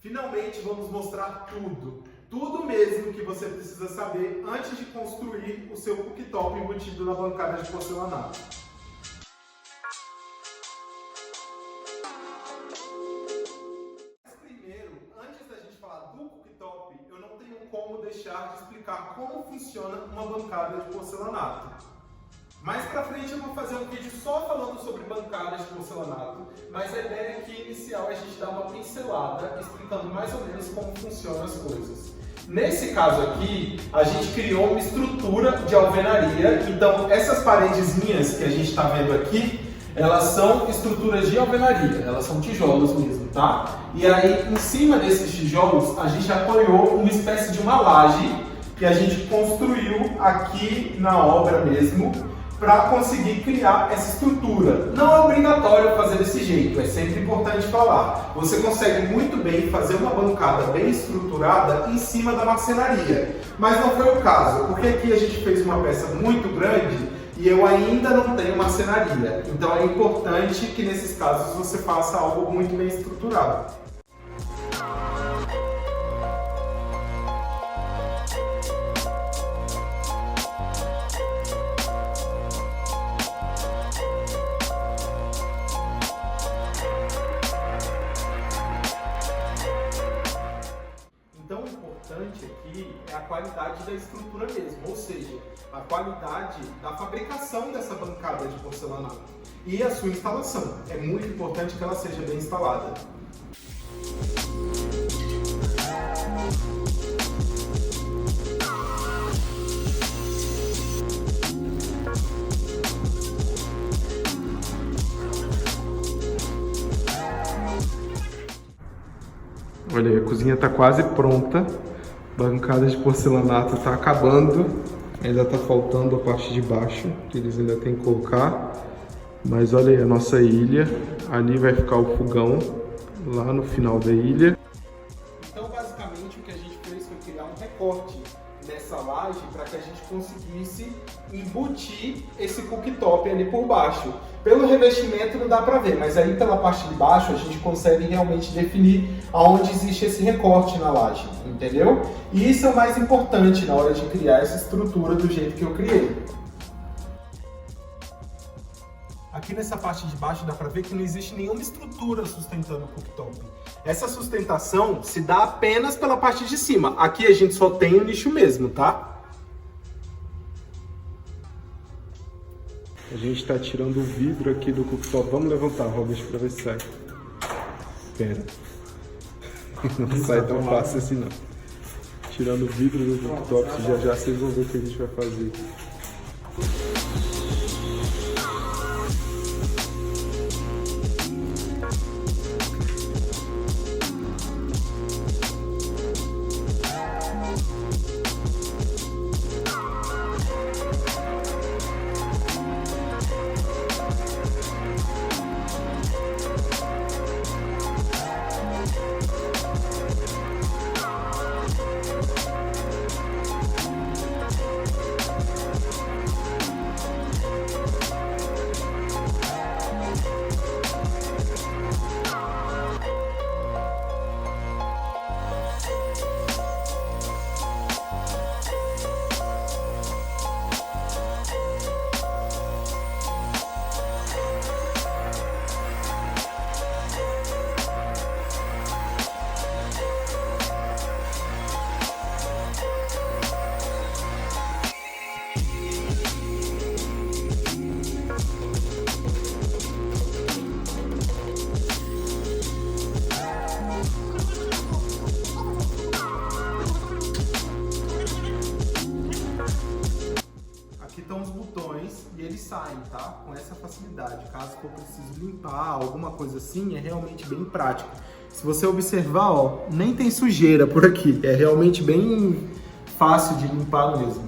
Finalmente vamos mostrar tudo mesmo que você precisa saber antes de construir o seu cooktop embutido na bancada de porcelanato. Mas primeiro, antes da gente falar do cooktop, eu não tenho como deixar de explicar como funciona uma bancada de porcelanato. Mais pra frente eu vou fazer um vídeo só falando sobre bancadas de porcelanato, mas a ideia aqui inicial é a gente dar uma pincelada explicando mais ou menos como funcionam as coisas. Nesse caso aqui, a gente criou uma estrutura de alvenaria, então essas paredezinhas que a gente está vendo aqui, elas são estruturas de alvenaria, elas são tijolos mesmo, tá? E aí, em cima desses tijolos, a gente apoiou uma espécie de uma laje que a gente construiu aqui na obra mesmo, para conseguir criar essa estrutura. Não é obrigatório fazer desse jeito, é sempre importante falar. Você consegue muito bem fazer uma bancada bem estruturada em cima da marcenaria, mas não foi o caso, porque aqui a gente fez uma peça muito grande e eu ainda não tenho marcenaria. Então é importante que nesses casos você faça algo muito bem estruturado. Então, o importante aqui é a qualidade da estrutura mesmo, ou seja, a qualidade da fabricação dessa bancada de porcelanato e a sua instalação. É muito importante que ela seja bem instalada. Olha aí, a cozinha está quase pronta, bancada de porcelanato está acabando, ainda está faltando a parte de baixo, que eles ainda têm que colocar, mas olha aí a nossa ilha, ali vai ficar o fogão, lá no final da ilha. Então basicamente o que a gente fez foi criar um recorte nessa laje para que a gente conseguisse embutir esse cooktop ali por baixo. Pelo revestimento não dá para ver, mas aí pela parte de baixo a gente consegue realmente definir aonde existe esse recorte na laje, entendeu? E isso é o mais importante na hora de criar essa estrutura do jeito que eu criei. Aqui nessa parte de baixo dá para ver que não existe nenhuma estrutura sustentando o cooktop. Essa sustentação se dá apenas pela parte de cima. Aqui a gente só tem o nicho mesmo, tá? A gente está tirando o vidro aqui do cooktop. Vamos levantar, Robert, para ver se sai. Espera. Não sai tão fácil assim não. Tirando o vidro do cooktop, já vocês vão ver o que a gente vai fazer. Estão os botões e eles saem, tá? Com essa facilidade. Caso for preciso limpar, alguma coisa assim, é realmente bem prático. Se você observar, ó, nem tem sujeira por aqui. É realmente bem fácil de limpar mesmo.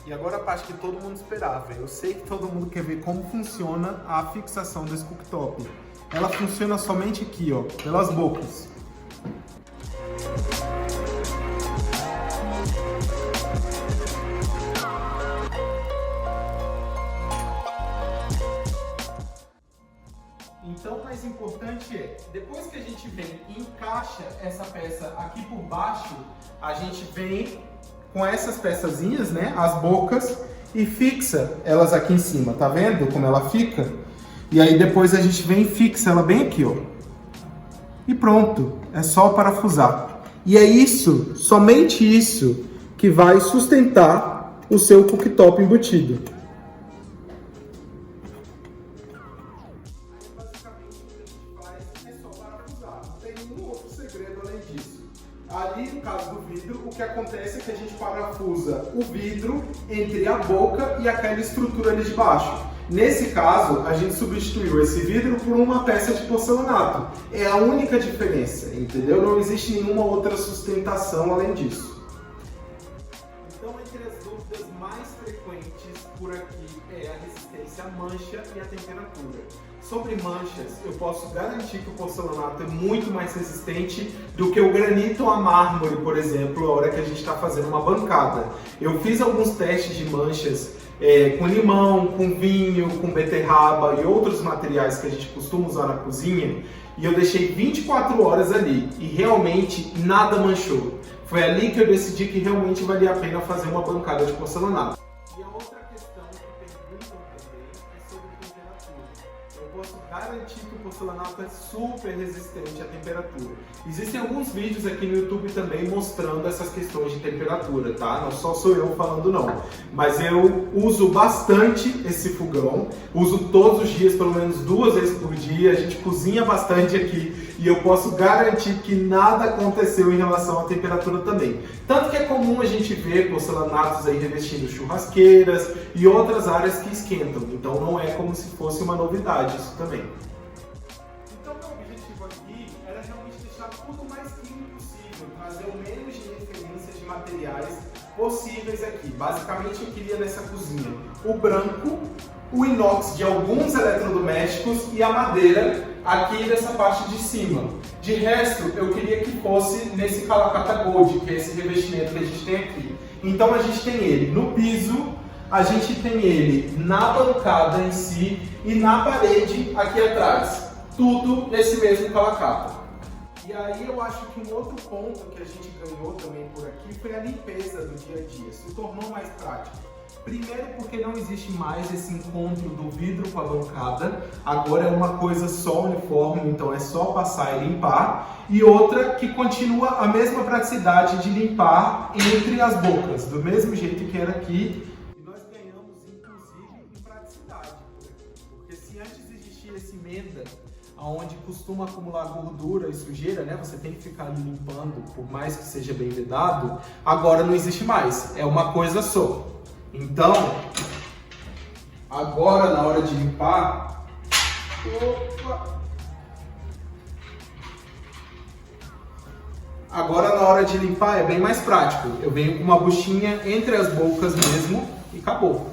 E agora a parte que todo mundo esperava. Eu sei que todo mundo quer ver como funciona a fixação desse cooktop. Ela funciona somente aqui, ó, pelas bocas. Então, o mais importante é, depois que a gente vem e encaixa essa peça aqui por baixo, a gente vem com essas peçazinhas, né, as bocas, e fixa elas aqui em cima, tá vendo como ela fica? E aí depois a gente vem e fixa ela bem aqui, ó. E pronto, é só parafusar. E é isso, somente isso, que vai sustentar o seu cooktop embutido. Basicamente o que a gente faz é só parafusar, não tem nenhum outro segredo além disso. Ali, no caso do vidro, o que acontece é que a gente parafusa o vidro entre a boca e aquela estrutura ali de baixo. Nesse caso, a gente substituiu esse vidro por uma peça de porcelanato. É a única diferença, entendeu? Não existe nenhuma outra sustentação além disso. Então, entre as dúvidas mais frequentes por aqui é a resistência à mancha e à temperatura. Sobre manchas, eu posso garantir que o porcelanato é muito mais resistente do que o granito ou a mármore, por exemplo, a hora que a gente está fazendo uma bancada. Eu fiz alguns testes de manchas com limão, com vinho, com beterraba e outros materiais que a gente costuma usar na cozinha, e eu deixei 24 horas ali e realmente nada manchou. Foi ali que eu decidi que realmente valia a pena fazer uma bancada de porcelanato. E a outra questão que perguntam também é sobre temperatura. Eu posso garantir que o porcelanato é super resistente à temperatura. Existem alguns vídeos aqui no YouTube também mostrando essas questões de temperatura, tá? Não só sou eu falando não, mas eu uso bastante esse fogão, uso todos os dias, pelo menos 2 vezes por dia, a gente cozinha bastante aqui e eu posso garantir que nada aconteceu em relação à temperatura também. Tanto que é comum a gente ver porcelanatos aí revestindo churrasqueiras e outras áreas que esquentam, então não é como se fosse uma novidade isso também. Então meu objetivo aqui era realmente deixar tudo o mais clean possível, trazer o menos de referências de materiais possíveis aqui. Basicamente eu queria nessa cozinha o branco, o inox de alguns eletrodomésticos e a madeira aqui dessa parte de cima. De resto, eu queria que fosse nesse Calacata Gold, que é esse revestimento que a gente tem aqui. Então a gente tem ele no piso, a gente tem ele na bancada em si e na parede aqui atrás. Tudo nesse mesmo Calacata. E aí eu acho que um outro ponto que a gente ganhou também por aqui foi a limpeza do dia a dia, se tornou mais prático. Primeiro porque não existe mais esse encontro do vidro com a bancada, agora é uma coisa só uniforme, então é só passar e limpar. E outra que continua a mesma praticidade de limpar entre as bocas, do mesmo jeito que era aqui. E nós ganhamos inclusive em praticidade por aqui, porque se antes existia esse emenda, onde costuma acumular gordura e sujeira, né? Você tem que ficar ali limpando, por mais que seja bem vedado, agora não existe mais, é uma coisa só. Então, agora na hora de limpar, agora na hora de limpar é bem mais prático. Eu venho com uma buchinha entre as bocas mesmo e acabou.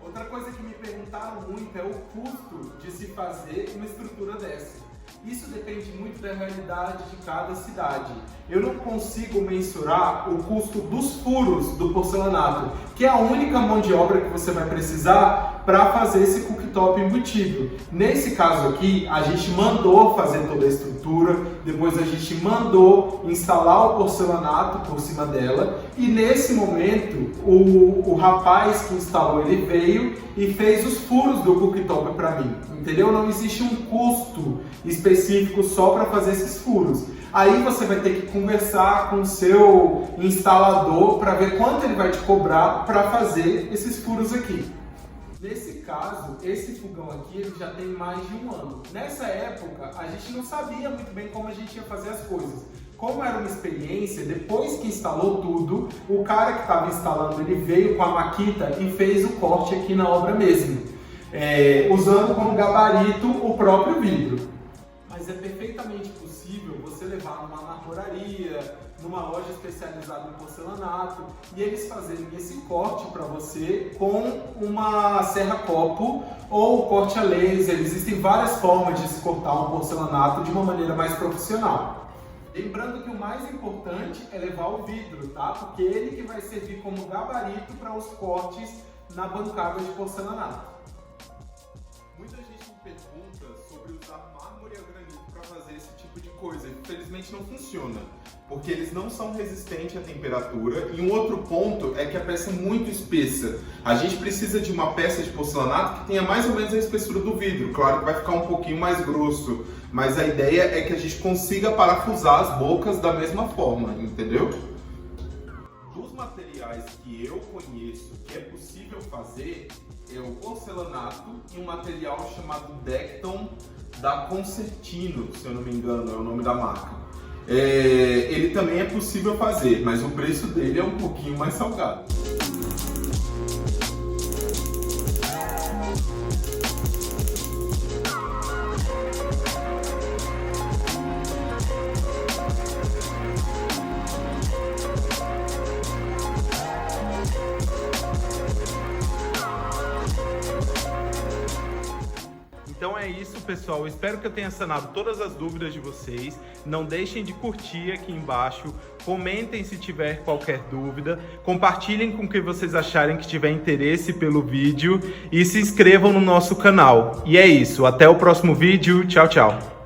Outra coisa que me perguntaram muito é o custo de se fazer uma estrutura dessa. Isso depende muito da realidade de cada cidade. Eu não consigo mensurar o custo dos furos do porcelanato, que é a única mão de obra que você vai precisar para fazer esse cooktop embutido. Nesse caso aqui, a gente mandou fazer toda a estrutura, depois a gente mandou instalar o porcelanato por cima dela, e nesse momento o rapaz que instalou ele veio e fez os furos do cooktop para mim, entendeu? Não existe um custo específico só para fazer esses furos. Aí você vai ter que conversar com o seu instalador para ver quanto ele vai te cobrar para fazer esses furos aqui. Nesse caso, esse fogão aqui ele já tem mais de 1 ano. Nessa época, a gente não sabia muito bem como a gente ia fazer as coisas. Como era uma experiência, depois que instalou tudo, o cara que estava instalando, ele veio com a maquita e fez o corte aqui na obra mesmo, usando como gabarito o próprio vidro. Mas é perfeitamente possível você levar numa marmoraria, numa loja especializada em porcelanato, e eles fazerem esse corte para você com uma serra-copo ou corte a laser. Existem várias formas de se cortar um porcelanato de uma maneira mais profissional. Lembrando que o mais importante é levar o vidro, tá? Porque ele que vai servir como gabarito para os cortes na bancada de porcelanato. Muita gente me pergunta sobre usar mármore ou granito para fazer esse tipo de coisa. infelizmente não funciona, porque eles não são resistentes à temperatura. E um outro ponto é que a peça é muito espessa. A gente precisa de uma peça de porcelanato que tenha mais ou menos a espessura do vidro. Claro que vai ficar um pouquinho mais grosso, mas a ideia é que a gente consiga parafusar as bocas da mesma forma, entendeu? Dos materiais que eu conheço que é possível fazer é o porcelanato e um material chamado Decton da Concertino, se eu não me engano, é o nome da marca. Ele também é possível fazer, mas o preço dele é um pouquinho mais salgado. Então é isso, pessoal. Espero que eu tenha sanado todas as dúvidas de vocês. Não deixem de curtir aqui embaixo. Comentem se tiver qualquer dúvida. Compartilhem com quem vocês acharem que tiver interesse pelo vídeo. E se inscrevam no nosso canal. E é isso. Até o próximo vídeo. Tchau, tchau.